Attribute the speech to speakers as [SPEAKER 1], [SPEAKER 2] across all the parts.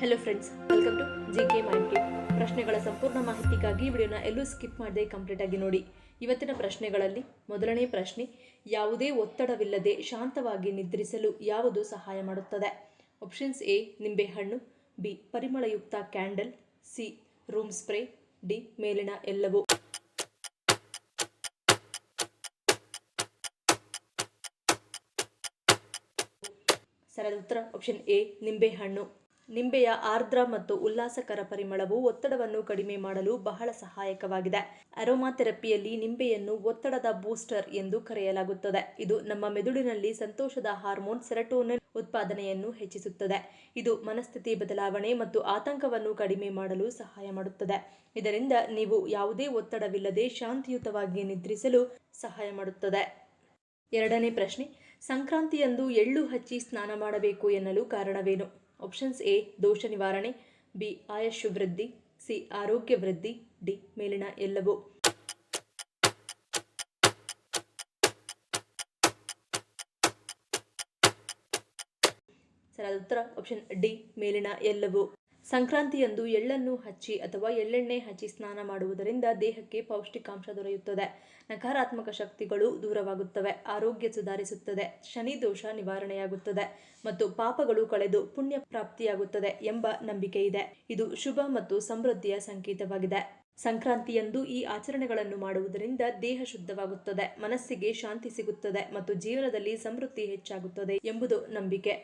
[SPEAKER 1] Hello friends, welcome to GK mind cape. ಪ್ರಶ್ನೆಗಳ ಸಂಪೂರ್ಣ ಮಾಹಿತಿಗಾಗಿ ವಿಡಿಯೋನ ಎಲ್ಲೂ ಸ್ಕಿಪ್ ಮಾಡದೆ ಕಂಪ್ಲೀಟ್ ಆಗಿ ನೋಡಿ. ಇವತ್ತಿನ ಪ್ರಶ್ನೆಗಳಲ್ಲಿ ಮೊದಲನೇ ಪ್ರಶ್ನೆ, ಯಾವುದೇ ಒತ್ತಡವಿಲ್ಲದೆ ಶಾಂತವಾಗಿ ನಿದ್ರಿಸಲು ಯಾವುದು ಸಹಾಯ ಮಾಡುತ್ತದೆ? ಆಪ್ಷನ್ಸ್ ಎ ನಿಂಬೆಹಣ್ಣು, ಬಿ ಪರಿಮಳಯುಕ್ತ candle, C room spray, D ಮೇಲಿನ ಎಲ್ಲವೂ. ಸರಿಯಾದ ಉತ್ತರ ಆಪ್ಷನ್ ಎ ನಿಂಬೆಹಣ್ಣು. ನಿಂಬೆಯ ಆರ್ದ್ರ ಮತ್ತು ಉಲ್ಲಾಸಕರ ಪರಿಮಳವು ಒತ್ತಡವನ್ನು ಕಡಿಮೆ ಮಾಡಲು ಬಹಳ ಸಹಾಯಕವಾಗಿದೆ. ಅರೋಮಾಥೆರಪಿಯಲ್ಲಿ ನಿಂಬೆಯನ್ನು ಒತ್ತಡದ ಬೂಸ್ಟರ್ ಎಂದು ಕರೆಯಲಾಗುತ್ತದೆ. ಇದು ನಮ್ಮ ಮೆದುಳಿನಲ್ಲಿ ಸಂತೋಷದ ಹಾರ್ಮೋನ್ ಸೆರೋಟೋನಿನ್ ಉತ್ಪಾದನೆಯನ್ನು ಹೆಚ್ಚಿಸುತ್ತದೆ. ಇದು ಮನಸ್ಥಿತಿ ಬದಲಾವಣೆ ಮತ್ತು ಆತಂಕವನ್ನು ಕಡಿಮೆ ಮಾಡಲು ಸಹಾಯ ಮಾಡುತ್ತದೆ. ಇದರಿಂದ ನೀವು ಯಾವುದೇ ಒತ್ತಡವಿಲ್ಲದೆ ಶಾಂತಿಯುತವಾಗಿ ನಿದ್ರಿಸಲು ಸಹಾಯ ಮಾಡುತ್ತದೆ. ಎರಡನೇ ಪ್ರಶ್ನೆ, ಸಂಕ್ರಾಂತಿಯಂದು ಎಳ್ಳು ಹಚ್ಚಿ ಸ್ನಾನ ಮಾಡಬೇಕು ಎನ್ನಲು ಕಾರಣವೇನು? ಆಪ್ಷನ್ಸ್ ಎ ದೋಷ ನಿವಾರಣೆ, ಬಿ ಆಯುಷ್ ವೃದ್ಧಿ, ಸಿ ಆರೋಗ್ಯ ವೃದ್ಧಿ, ಡಿ ಮೇಲಿನ ಎಲ್ಲವೂ. ಸರಿಯಾದ ಉತ್ತರ ಆಪ್ಷನ್ ಡಿ ಮೇಲಿನ ಎಲ್ಲವೂ. ಸಂಕ್ರಾಂತಿಯಂದು ಎಳ್ಳನ್ನು ಹಚ್ಚಿ ಅಥವಾ ಎಳ್ಳೆಣ್ಣೆ ಹಚ್ಚಿ ಸ್ನಾನ ಮಾಡುವುದರಿಂದ ದೇಹಕ್ಕೆ ಪೌಷ್ಟಿಕಾಂಶ ದೊರೆಯುತ್ತದೆ, ನಕಾರಾತ್ಮಕ ಶಕ್ತಿಗಳು ದೂರವಾಗುತ್ತವೆ, ಆರೋಗ್ಯ ಸುಧಾರಿಸುತ್ತದೆ, ಶನಿ ದೋಷ ನಿವಾರಣೆಯಾಗುತ್ತದೆ ಮತ್ತು ಪಾಪಗಳು ಕಳೆದು ಪುಣ್ಯ ಪ್ರಾಪ್ತಿಯಾಗುತ್ತದೆ ಎಂಬ ನಂಬಿಕೆ ಇದೆ. ಇದು ಶುಭ ಮತ್ತು ಸಮೃದ್ಧಿಯ ಸಂಕೇತವಾಗಿದೆ. ಸಂಕ್ರಾಂತಿಯಂದು ಈ ಆಚರಣೆಗಳನ್ನು ಮಾಡುವುದರಿಂದ ದೇಹ ಶುದ್ಧವಾಗುತ್ತದೆ, ಮನಸ್ಸಿಗೆ ಶಾಂತಿ ಸಿಗುತ್ತದೆ ಮತ್ತು ಜೀವನದಲ್ಲಿ ಸಮೃದ್ಧಿ ಹೆಚ್ಚಾಗುತ್ತದೆ ಎಂಬುದು ನಂಬಿಕೆ.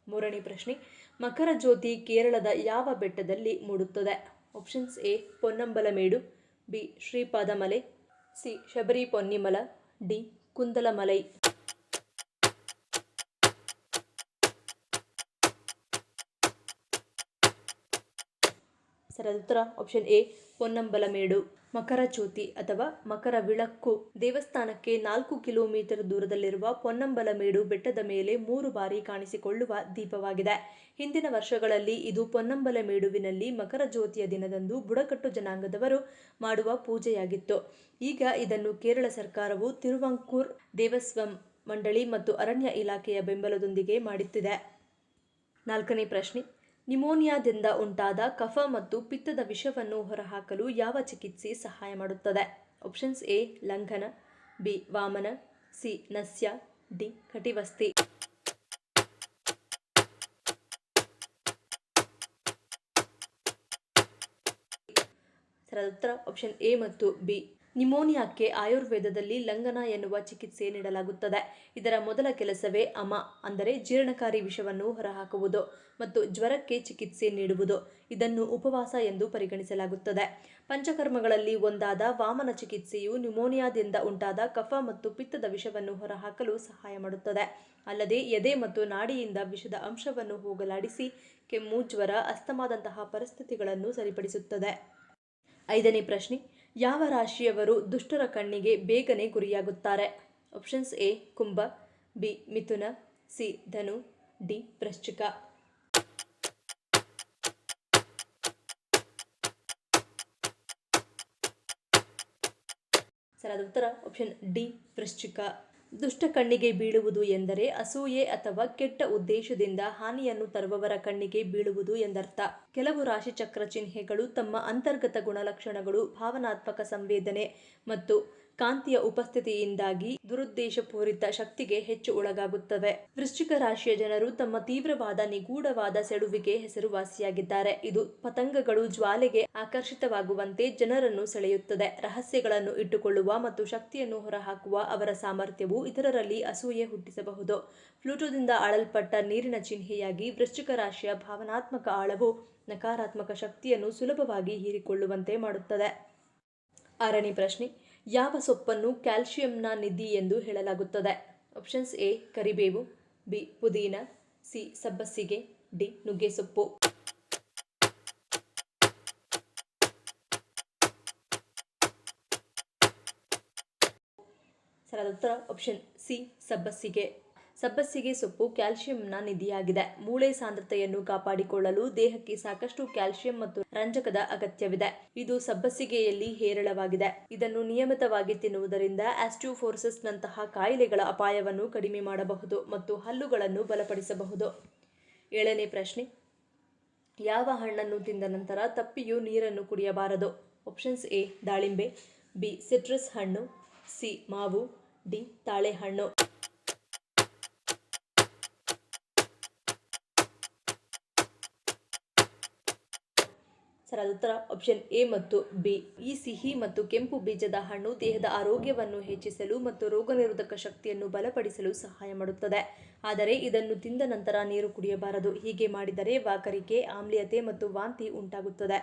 [SPEAKER 1] ಮೂರನೇ ಪ್ರಶ್ನೆ, ಮಕರ ಜ್ಯೋತಿ ಕೇರಳದ ಯಾವ ಬೆಟ್ಟದಲ್ಲಿ ಮೂಡುತ್ತದೆ? Options A Ponnambalamedu, B Sreepadamala, C Sabari Ponnimala, D Kundalamalai. ಸರಿಯಾದ ಉತ್ತರ ಆಪ್ಷನ್ ಎ ಪೊನ್ನಂಬಲಮೇಡು. ಮಕರ ಜ್ಯೋತಿ ಅಥವಾ ಮಕರ ವಿಳಕ್ಕು ದೇವಸ್ಥಾನಕ್ಕೆ 4 ಕಿಲೋಮೀಟರ್ ದೂರದಲ್ಲಿರುವ ಪೊನ್ನಂಬಲಮೇಡು ಬೆಟ್ಟದ ಮೇಲೆ 3 ಬಾರಿ ಕಾಣಿಸಿಕೊಳ್ಳುವ ದೀಪವಾಗಿದೆ. ಹಿಂದಿನ ವರ್ಷಗಳಲ್ಲಿ ಇದು ಪೊನ್ನಂಬಲಮೇಡುವಿನಲ್ಲಿ ಮಕರ ಜ್ಯೋತಿಯ ದಿನದಂದು ಬುಡಕಟ್ಟು ಜನಾಂಗದವರು ಮಾಡುವ ಪೂಜೆಯಾಗಿತ್ತು. ಈಗ ಇದನ್ನು ಕೇರಳ ಸರ್ಕಾರವು ತಿರುವಾಂಕೂರ್ ದೇವಸ್ವಂ ಮಂಡಳಿ ಮತ್ತು ಅರಣ್ಯ ಇಲಾಖೆಯ ಬೆಂಬಲದೊಂದಿಗೆ ಮಾಡುತ್ತಿದೆ. ನಾಲ್ಕನೇ ಪ್ರಶ್ನೆ, ನಿಮೋನಿಯಾದಿಂದ ಉಂಟಾದ ಕಫ ಮತ್ತು ಪಿತ್ತದ ವಿಷವನ್ನು ಹೊರಹಾಕಲು ಯಾವ ಚಿಕಿತ್ಸೆ ಸಹಾಯ ಮಾಡುತ್ತದೆ? ಆಪ್ಷನ್ಸ್ ಎ ಲಂಘನ, ಬಿ ವಾಮನ, ಸಿ ನಸ್ಯ, ಡಿ ಕಟಿವಸ್ತಿ. ಸರಿಯಾದ ಉತ್ತರ ಆಪ್ಷನ್ ಎ ಮತ್ತು ಬಿ. ನಿಮೋನಿಯಾಕ್ಕೆ ಆಯುರ್ವೇದದಲ್ಲಿ ಲಂಘನ ಎನ್ನುವ ಚಿಕಿತ್ಸೆ ನೀಡಲಾಗುತ್ತದೆ. ಇದರ ಮೊದಲ ಕೆಲಸವೇ ಅಂದರೆ ಜೀರ್ಣಕಾರಿ ವಿಷವನ್ನು ಹೊರಹಾಕುವುದು ಮತ್ತು ಜ್ವರಕ್ಕೆ ಚಿಕಿತ್ಸೆ ನೀಡುವುದು. ಇದನ್ನು ಉಪವಾಸ ಎಂದು ಪರಿಗಣಿಸಲಾಗುತ್ತದೆ. ಪಂಚಕರ್ಮಗಳಲ್ಲಿ ಒಂದಾದ ವಾಮನ ಚಿಕಿತ್ಸೆಯು ನಿಮೋನಿಯಾದಿಂದ ಉಂಟಾದ ಕಫ ಮತ್ತು ಪಿತ್ತದ ವಿಷವನ್ನು ಹೊರಹಾಕಲು ಸಹಾಯ ಮಾಡುತ್ತದೆ. ಅಲ್ಲದೆ ಎದೆ ಮತ್ತು ನಾಡಿಯಿಂದ ವಿಷದ ಅಂಶವನ್ನು ಹೋಗಲಾಡಿಸಿ ಕೆಮ್ಮು, ಜ್ವರ, ಅಸ್ತಮಾದಂತಹ ಪರಿಸ್ಥಿತಿಗಳನ್ನು ಸರಿಪಡಿಸುತ್ತದೆ. ಐದನೇ ಪ್ರಶ್ನೆ, ಯಾವ ರಾಶಿಯವರು ದುಷ್ಟರ ಕಣ್ಣಿಗೆ ಬೇಗನೆ ಗುರಿಯಾಗುತ್ತಾರೆ? ಆಪ್ಷನ್ಸ್ ಎ ಕುಂಭ, ಬಿ ಮಿಥುನ, ಸಿ ಧನು, ಡಿ ವೃಶ್ಚಿಕ. ಸರಿಯಾದ ಉತ್ತರ ಆಪ್ಷನ್ ಡಿ ವೃಶ್ಚಿಕ. ದುಷ್ಟ ಕಣ್ಣಿಗೆ ಬೀಳುವುದು ಎಂದರೆ ಅಸೂಯೆ ಅಥವಾ ಕೆಟ್ಟ ಉದ್ದೇಶದಿಂದ ಹಾನಿಯನ್ನು ತರುವವರ ಕಣ್ಣಿಗೆ ಬೀಳುವುದು ಎಂದರ್ಥ. ಕೆಲವು ರಾಶಿಚಕ್ರ ಚಿಹ್ನೆಗಳು ತಮ್ಮ ಅಂತರ್ಗತ ಗುಣಲಕ್ಷಣಗಳು, ಭಾವನಾತ್ಮಕ ಸಂವೇದನೆ ಮತ್ತು ಕಾಂತಿಯ ಉಪಸ್ಥಿತಿಯಿಂದಾಗಿ ದುರುದ್ದೇಶಪೂರಿತ ಶಕ್ತಿಗೆ ಹೆಚ್ಚು ಒಳಗಾಗುತ್ತವೆ. ವೃಶ್ಚಿಕ ರಾಶಿಯ ಜನರು ತಮ್ಮ ತೀವ್ರವಾದ ನಿಗೂಢವಾದ ಸೆಳುವಿಗೆ ಹೆಸರುವಾಸಿಯಾಗಿದ್ದಾರೆ. ಇದು ಪತಂಗಗಳು ಜ್ವಾಲೆಗೆ ಆಕರ್ಷಿತವಾಗುವಂತೆ ಜನರನ್ನು ಸೆಳೆಯುತ್ತದೆ. ರಹಸ್ಯಗಳನ್ನು ಇಟ್ಟುಕೊಳ್ಳುವ ಮತ್ತು ಶಕ್ತಿಯನ್ನು ಹೊರಹಾಕುವ ಅವರ ಸಾಮರ್ಥ್ಯವು ಇತರರಲ್ಲಿ ಅಸೂಯೆ ಹುಟ್ಟಿಸಬಹುದು. ಪ್ಲೂಟೋದಿಂದ ಆಳಲ್ಪಟ್ಟ ನೀರಿನ ಚಿಹ್ನೆಯಾಗಿ ವೃಶ್ಚಿಕ ರಾಶಿಯ ಭಾವನಾತ್ಮಕ ಆಳವು ನಕಾರಾತ್ಮಕ ಶಕ್ತಿಯನ್ನು ಸುಲಭವಾಗಿ ಹೀರಿಕೊಳ್ಳುವಂತೆ ಮಾಡುತ್ತದೆ. ಆರನೇ ಪ್ರಶ್ನೆ, ಯಾವ ಸೊಪ್ಪನ್ನು ಕ್ಯಾಲ್ಸಿಯಂನ ನಿಧಿ ಎಂದು ಹೇಳಲಾಗುತ್ತದೆ? ಆಪ್ಷನ್ಸ್ ಎ ಕರಿಬೇವು, ಬಿ ಪುದೀನ, ಸಿ ಸಬ್ಬಸಿಗೆ, ಡಿ ನುಗ್ಗೆಸೊಪ್ಪು. ಸರಿಯಾದ ಉತ್ತರ ಆಪ್ಷನ್ ಸಿ ಸಬ್ಬಸಿಗೆ. ಸಬ್ಬಸಿಗೆ ಸೊಪ್ಪು ಕ್ಯಾಲ್ಸಿಯಂನ ನಿಧಿಯಾಗಿದೆ. ಮೂಳೆ ಸಾಂದ್ರತೆಯನ್ನು ಕಾಪಾಡಿಕೊಳ್ಳಲು ದೇಹಕ್ಕೆ ಸಾಕಷ್ಟು ಕ್ಯಾಲ್ಸಿಯಂ ಮತ್ತು ರಂಜಕದ ಅಗತ್ಯವಿದೆ. ಇದು ಸಬ್ಬಸಿಗೆಯಲ್ಲಿ ಹೇರಳವಾಗಿದೆ. ಇದನ್ನು ನಿಯಮಿತವಾಗಿ ತಿನ್ನುವುದರಿಂದ ಆಸ್ಟಿಯೋಪೊರೋಸಿಸ್ನಂತಹ ಕಾಯಿಲೆಗಳ ಅಪಾಯವನ್ನು ಕಡಿಮೆ ಮಾಡಬಹುದು ಮತ್ತು ಹಲ್ಲುಗಳನ್ನು ಬಲಪಡಿಸಬಹುದು. ಏಳನೇ ಪ್ರಶ್ನೆ, ಯಾವ ಹಣ್ಣನ್ನು ತಿಂದ ನಂತರ ತಪ್ಪಿಯೂ ನೀರನ್ನು ಕುಡಿಯಬಾರದು? ಆಪ್ಷನ್ಸ್ ಎ ದಾಳಿಂಬೆ, ಬಿ ಸಿಟ್ರಸ್ ಹಣ್ಣು, ಸಿ ಮಾವು, ಡಿ ತಾಳೆಹಣ್ಣು. ಸರಿಯಾದ ಉತ್ತರ ಆಪ್ಷನ್ ಎ ಮತ್ತು ಬಿ. ಈ ಸಿಹಿ ಮತ್ತು ಕೆಂಪು ಬೀಜದ ಹಣ್ಣು ದೇಹದ ಆರೋಗ್ಯವನ್ನು ಹೆಚ್ಚಿಸಲು ಮತ್ತು ರೋಗನಿರೋಧಕ ಶಕ್ತಿಯನ್ನು ಬಲಪಡಿಸಲು ಸಹಾಯ ಮಾಡುತ್ತದೆ. ಆದರೆ ಇದನ್ನು ತಿಂದ ನಂತರ ನೀರು ಕುಡಿಯಬಾರದು. ಹೀಗೆ ಮಾಡಿದರೆ ವಾಕರಿಕೆ, ಆಮ್ಲೀಯತೆ ಮತ್ತು ವಾಂತಿ ಉಂಟಾಗುತ್ತದೆ.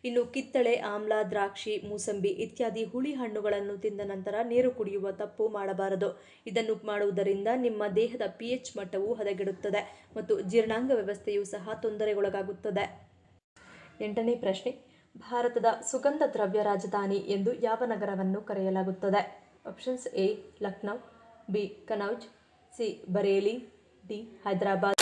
[SPEAKER 1] ಇನ್ನು ಕಿತ್ತಳೆ, ಆಮ್ಲ, ದ್ರಾಕ್ಷಿ, ಮೂಸಂಬಿ ಇತ್ಯಾದಿ ಹುಳಿ ಹಣ್ಣುಗಳನ್ನು ತಿಂದ ನಂತರ ನೀರು ಕುಡಿಯುವ ತಪ್ಪು ಮಾಡಬಾರದು. ಇದನ್ನು ಮಾಡುವುದರಿಂದ ನಿಮ್ಮ ದೇಹದ pH ಮಟ್ಟವು ಹದಗೆಡುತ್ತದೆ ಮತ್ತು ಜೀರ್ಣಾಂಗ ವ್ಯವಸ್ಥೆಯೂ ಸಹ ತೊಂದರೆಗೊಳಗಾಗುತ್ತದೆ. 8ನೇ ಪ್ರಶ್ನೆ. ಭಾರತದ ಸುಗಂಧ ದ್ರವ್ಯ ರಾಜಧಾನಿ ಎಂದು ಯಾವ ನಗರವನ್ನು ಕರೆಯಲಾಗುತ್ತದೆ? Options A Lucknow, B Kannauj, C Bareilly, D Hyderabad.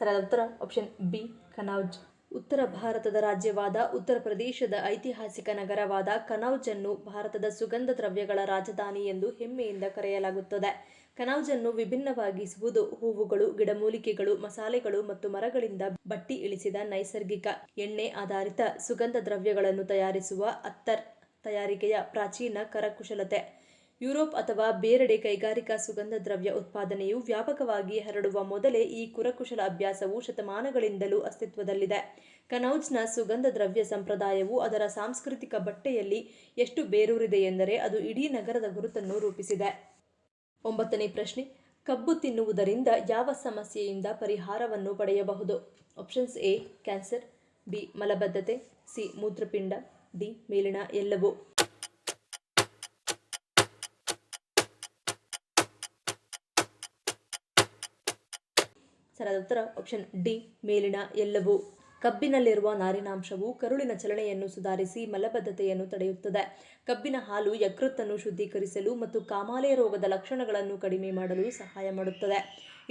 [SPEAKER 1] ಸರಿಯಾದ ಉತ್ತರ ಆಪ್ಷನ್ ಬಿ ಕನೌಜ್. ಉತ್ತರ ಭಾರತದ ರಾಜ್ಯವಾದ ಉತ್ತರ ಪ್ರದೇಶದ ಐತಿಹಾಸಿಕ ನಗರವಾದ ಕನೌಜನ್ನು ಭಾರತದ ಸುಗಂಧ ದ್ರವ್ಯಗಳ ರಾಜಧಾನಿ ಎಂದು ಹೆಮ್ಮೆಯಿಂದ ಕರೆಯಲಾಗುತ್ತದೆ. ಕನೌಜನ್ನು ವಿಭಿನ್ನವಾಗಿಸುವುದು ಹೂವುಗಳು, ಗಿಡಮೂಲಿಕೆಗಳು, ಮಸಾಲೆಗಳು ಮತ್ತು ಮರಗಳಿಂದ ಬಟ್ಟಿ ಇಳಿಸಿದ ನೈಸರ್ಗಿಕ ಎಣ್ಣೆ ಆಧಾರಿತ ಸುಗಂಧ ದ್ರವ್ಯಗಳನ್ನು ತಯಾರಿಸುವ ಅತ್ತರ್ ತಯಾರಿಕೆಯ ಪ್ರಾಚೀನ ಕರಕುಶಲತೆ. ಯುರೋಪ್ ಅಥವಾ ಬೇರೆಡೆ ಕೈಗಾರಿಕಾ ಸುಗಂಧ ದ್ರವ್ಯ ಉತ್ಪಾದನೆಯು ವ್ಯಾಪಕವಾಗಿ ಹರಡುವ ಮೊದಲೇ ಈ ಕರಕುಶಲ ಅಭ್ಯಾಸವು ಶತಮಾನಗಳಿಂದಲೂ ಅಸ್ತಿತ್ವದಲ್ಲಿದೆ. ಕನೌಜ್ನ ಸುಗಂಧ ದ್ರವ್ಯ ಸಂಪ್ರದಾಯವು ಅದರ ಸಾಂಸ್ಕೃತಿಕ ಬಟ್ಟೆಯಲ್ಲಿ ಎಷ್ಟು ಬೇರೂರಿದೆ ಎಂದರೆ ಅದು ಇಡೀ ನಗರದ ಗುರುತನ್ನು ರೂಪಿಸಿದೆ. 9ನೇ ಪ್ರಶ್ನೆ. ಕಬ್ಬು ತಿನ್ನುವುದರಿಂದ ಯಾವ ಸಮಸ್ಯೆಯಿಂದ ಪರಿಹಾರವನ್ನು ಪಡೆಯಬಹುದು? ಆಪ್ಷನ್ಸ್ ಎ ಕ್ಯಾನ್ಸರ್, ಬಿ ಮಲಬದ್ಧತೆ, ಸಿ ಮೂತ್ರಪಿಂಡ, ಡಿ ಮೇಲಿನ ಎಲ್ಲವೂ. ಸರಿಯಾದ ಉತ್ತರ ಆಪ್ಷನ್ ಡಿ ಮೇಲಿನ ಎಲ್ಲವೂ. ಕಬ್ಬಿನಲ್ಲಿರುವ ನಾರಿನಾಂಶವು ಕರುಳಿನ ಚಲನೆಯನ್ನು ಸುಧಾರಿಸಿ ಮಲಬದ್ಧತೆಯನ್ನು ತಡೆಯುತ್ತದೆ. ಕಬ್ಬಿನ ಹಾಲು ಯಕೃತ್ತನ್ನು ಶುದ್ಧೀಕರಿಸಲು ಮತ್ತು ಕಾಮಾಲೆ ರೋಗದ ಲಕ್ಷಣಗಳನ್ನು ಕಡಿಮೆ ಮಾಡಲು ಸಹಾಯ ಮಾಡುತ್ತದೆ.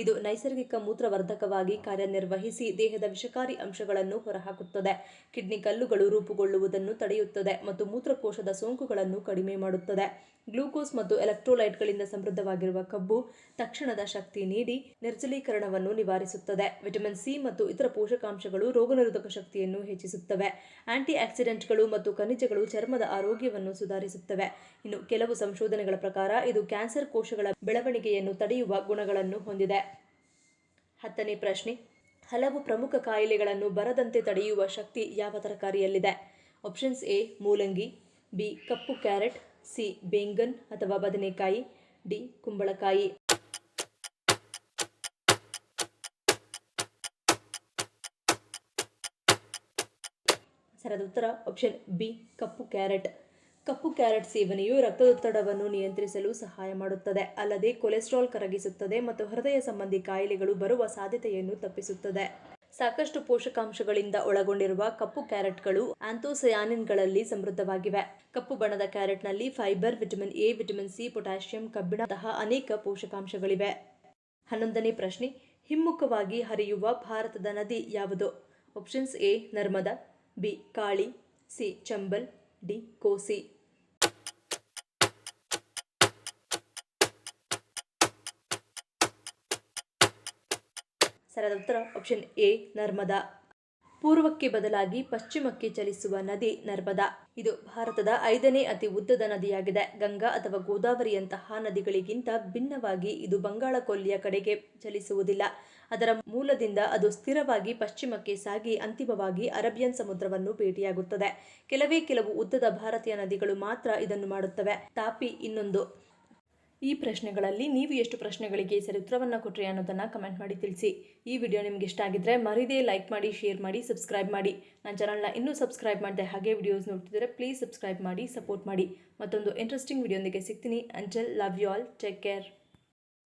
[SPEAKER 1] ಇದು ನೈಸರ್ಗಿಕ ಮೂತ್ರವರ್ಧಕವಾಗಿ ಕಾರ್ಯನಿರ್ವಹಿಸಿ ದೇಹದ ವಿಷಕಾರಿ ಅಂಶಗಳನ್ನು ಹೊರಹಾಕುತ್ತದೆ. ಕಿಡ್ನಿ ಕಲ್ಲುಗಳು ರೂಪುಗೊಳ್ಳುವುದನ್ನು ತಡೆಯುತ್ತದೆ ಮತ್ತು ಮೂತ್ರಕೋಶದ ಸೋಂಕುಗಳನ್ನು ಕಡಿಮೆ ಮಾಡುತ್ತದೆ. ಗ್ಲೂಕೋಸ್ ಮತ್ತು ಎಲೆಕ್ಟ್ರೋಲೈಟ್ಗಳಿಂದ ಸಮೃದ್ಧವಾಗಿರುವ ಕಬ್ಬು ತಕ್ಷಣದ ಶಕ್ತಿ ನೀಡಿ ನಿರ್ಜಲೀಕರಣವನ್ನು ನಿವಾರಿಸುತ್ತದೆ. ವಿಟಮಿನ್ ಸಿ ಮತ್ತು ಇತರ ಪೋಷಕಾಂಶಗಳು ರೋಗನಿರೋಧಕ ಶಕ್ತಿಯನ್ನು ಹೆಚ್ಚಿಸುತ್ತವೆ. ಆಂಟಿ ಆಕ್ಸಿಡೆಂಟ್ಗಳು ಮತ್ತು ಖನಿಜಗಳು ಚರ್ಮದ ಆರೋಗ್ಯವನ್ನು ಸುಧಾರಿಸುತ್ತವೆ. ಇನ್ನು ಕೆಲವು ಸಂಶೋಧನೆಗಳ ಪ್ರಕಾರ ಇದು ಕ್ಯಾನ್ಸರ್ ಕೋಶಗಳ ಬೆಳವಣಿಗೆಯನ್ನು ತಡೆಯುವ ಗುಣಗಳನ್ನು ಹೊಂದಿದೆ. 10ನೇ ಪ್ರಶ್ನೆ. ಹಲವು ಪ್ರಮುಖ ಕಾಯಿಲೆಗಳನ್ನು ಬರದಂತೆ ತಡೆಯುವ ಶಕ್ತಿ ಯಾವ ತರಕಾರಿಯಲ್ಲಿದೆ? ಆಪ್ಷನ್ಸ್ ಎ ಮೂಲಂಗಿ, ಬಿ ಕಪ್ಪು ಕ್ಯಾರೆಟ್, ಸಿ ಬೇಂಗನ್ ಅಥವಾ ಬದನೆಕಾಯಿ, ಡಿ ಕುಂಬಳಕಾಯಿ. ಸರಿಯಾದ ಉತ್ತರ ಆಪ್ಷನ್ ಬಿ ಕಪ್ಪು ಕ್ಯಾರೆಟ್. ಕಪ್ಪು ಕ್ಯಾರೆಟ್ ಸೇವನೆಯು ರಕ್ತದೊತ್ತಡವನ್ನು ನಿಯಂತ್ರಿಸಲು ಸಹಾಯ ಮಾಡುತ್ತದೆ. ಅಲ್ಲದೆ ಕೊಲೆಸ್ಟ್ರಾಲ್ ಕರಗಿಸುತ್ತದೆ ಮತ್ತು ಹೃದಯ ಸಂಬಂಧಿ ಕಾಯಿಲೆಗಳು ಬರುವ ಸಾಧ್ಯತೆಯನ್ನು ತಪ್ಪಿಸುತ್ತದೆ. ಸಾಕಷ್ಟು ಪೋಷಕಾಂಶಗಳಿಂದ ಒಳಗೊಂಡಿರುವ ಕಪ್ಪು ಕ್ಯಾರೆಟ್ಗಳು ಆಂಥೋಸಯಾನಿನ್ಗಳಲ್ಲಿ ಸಮೃದ್ಧವಾಗಿವೆ. ಕಪ್ಪು ಬಣ್ಣದ ಕ್ಯಾರೆಟ್ನಲ್ಲಿ fibre, vitamin A, vitamin C, potassium, ಕಬ್ಬಿಣದಂತಹ ಅನೇಕ ಪೋಷಕಾಂಶಗಳಿವೆ. 11ನೇ ಪ್ರಶ್ನೆ. ಹಿಮ್ಮುಖವಾಗಿ ಹರಿಯುವ ಭಾರತದ ನದಿ ಯಾವುದು? Options A Narmada, B Kali, C Chambal, D Kosi. ಸರಿಯಾದ ಉತ್ತರ ಆಪ್ಷನ್ ಎ ನರ್ಮದಾ. ಪೂರ್ವಕ್ಕೆ ಬದಲಾಗಿ ಪಶ್ಚಿಮಕ್ಕೆ ಚಲಿಸುವ ನದಿ ನರ್ಮದಾ. ಇದು ಭಾರತದ 5ನೇ ಅತಿ ಉದ್ದದ ನದಿಯಾಗಿದೆ. ಗಂಗಾ ಅಥವಾ ಗೋದಾವರಿಯಂತಹ ನದಿಗಳಿಗಿಂತ ಭಿನ್ನವಾಗಿ ಇದು ಬಂಗಾಳ ಕೊಲ್ಲಿಯ ಕಡೆಗೆ ಚಲಿಸುವುದಿಲ್ಲ. ಅದರ ಮೂಲದಿಂದ ಅದು ಸ್ಥಿರವಾಗಿ ಪಶ್ಚಿಮಕ್ಕೆ ಸಾಗಿ ಅಂತಿಮವಾಗಿ ಅರೇಬಿಯನ್ ಸಮುದ್ರವನ್ನು ಭೇಟಿಯಾಗುತ್ತದೆ. ಕೆಲವು ಉದ್ದದ ಭಾರತೀಯ ನದಿಗಳು ಮಾತ್ರ ಇದನ್ನು ಮಾಡುತ್ತವೆ. ತಾಪಿ ಇನ್ನೊಂದು. ಈ ಪ್ರಶ್ನೆಗಳಲ್ಲಿ ನೀವು ಎಷ್ಟು ಪ್ರಶ್ನೆಗಳಿಗೆ ಸರಿ ಉತ್ತರವನ್ನು ಕೊಟ್ಟರೆ ಅನ್ನೋದನ್ನು ಕಮೆಂಟ್ ಮಾಡಿ ತಿಳಿಸಿ. ಈ ವಿಡಿಯೋ ನಿಮ್ಗೆ ಇಷ್ಟ ಆಗಿದ್ರೆ ಮರಿದೇ ಲೈಕ್ ಮಾಡಿ, ಶೇರ್ ಮಾಡಿ, ಸಬ್ಸ್ಕ್ರೈಬ್ ಮಾಡಿ. ನನ್ನ ಚಾನಲ್ನ ಇನ್ನೂ ಸಬ್ಸ್ಕ್ರೈಬ್ ಮಾಡಿದೆ ಹಾಗೆ ವಿಡಿಯೋಸ್ ನೋಡ್ತಿದ್ರೆ ಪ್ಲೀಸ್ ಸಬ್ಸ್ಕ್ರೈಬ್ ಮಾಡಿ, ಸಪೋರ್ಟ್ ಮಾಡಿ. ಮತ್ತೊಂದು ಇಂಟ್ರೆಸ್ಟಿಂಗ್ ವಿಡಿಯೋಂದಿಗೆ ಸಿಗ್ತೀನಿ. Until love you all, take care.